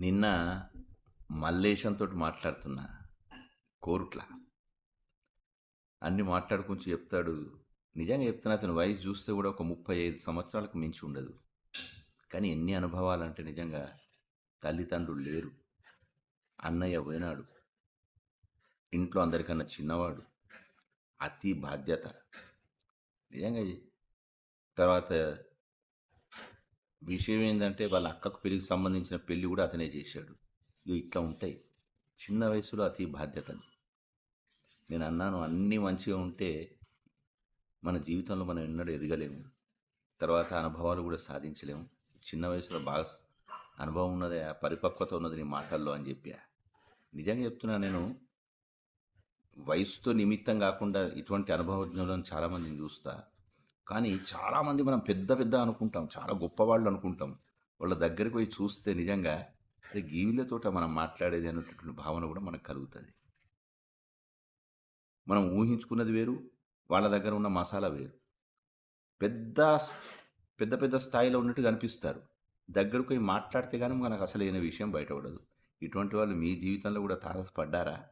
నిన్న మల్లేశంతోటి మాట్లాడుతున్నా కోరుట్ల. అన్నీ మాట్లాడుకుంటూ చెప్తాడు. నిజంగా చెప్తున్నా, అతని వయసు చూస్తే కూడా ఒక 35 సంవత్సరాలకు మించి ఉండదు. కానీ ఎన్ని అనుభవాలంటే నిజంగా తల్లిదండ్రులు లేరు. అన్నయ్య పోయినాడు. ఇంట్లో అందరికన్నా చిన్నవాడు. అతి బాధ్యత. నిజంగా తర్వాత విషయం ఏందంటే వాళ్ళ అక్కకు పెళ్ళికి సంబంధించిన పెళ్లి కూడా అతనే చేశాడు. ఇట్లా ఉంటాయి. చిన్న వయసులో అతి బాధ్యతలు. నేను అన్నాను, అన్నీ మంచిగా ఉంటే మన జీవితంలో మనం ఎన్నడూ ఎదగలేము. తర్వాత అనుభవాలు కూడా సాధించలేము. చిన్న వయసులో బాగా అనుభవం ఉన్నదే, పరిపక్వత ఉన్నది నీ మాటల్లో అని చెప్పా. నిజంగా చెప్తున్నా, నేను వయసుతో నిమిత్తం కాకుండా ఇటువంటి అనుభవజ్ఞులను చాలామందిని చూస్తా. కానీ చాలామంది మనం పెద్ద పెద్ద అనుకుంటాం, చాలా గొప్పవాళ్ళు అనుకుంటాం. వాళ్ళ దగ్గరికి పోయి చూస్తే నిజంగా అరే గీవిలతోట మనం మాట్లాడేది అనేటటువంటి భావన కూడా మనకు కలుగుతుంది. మనం ఊహించుకున్నది వేరు, వాళ్ళ దగ్గర ఉన్న మసాలా వేరు. పెద్ద పెద్ద పెద్ద స్థాయిలో ఉన్నట్టు కనిపిస్తారు. దగ్గరకు పోయి మాట్లాడితే కానీ మనకు అసలైన విషయం బయటపడదు. ఇటువంటి వాళ్ళు మీ జీవితంలో కూడా తారసపడ్డారా?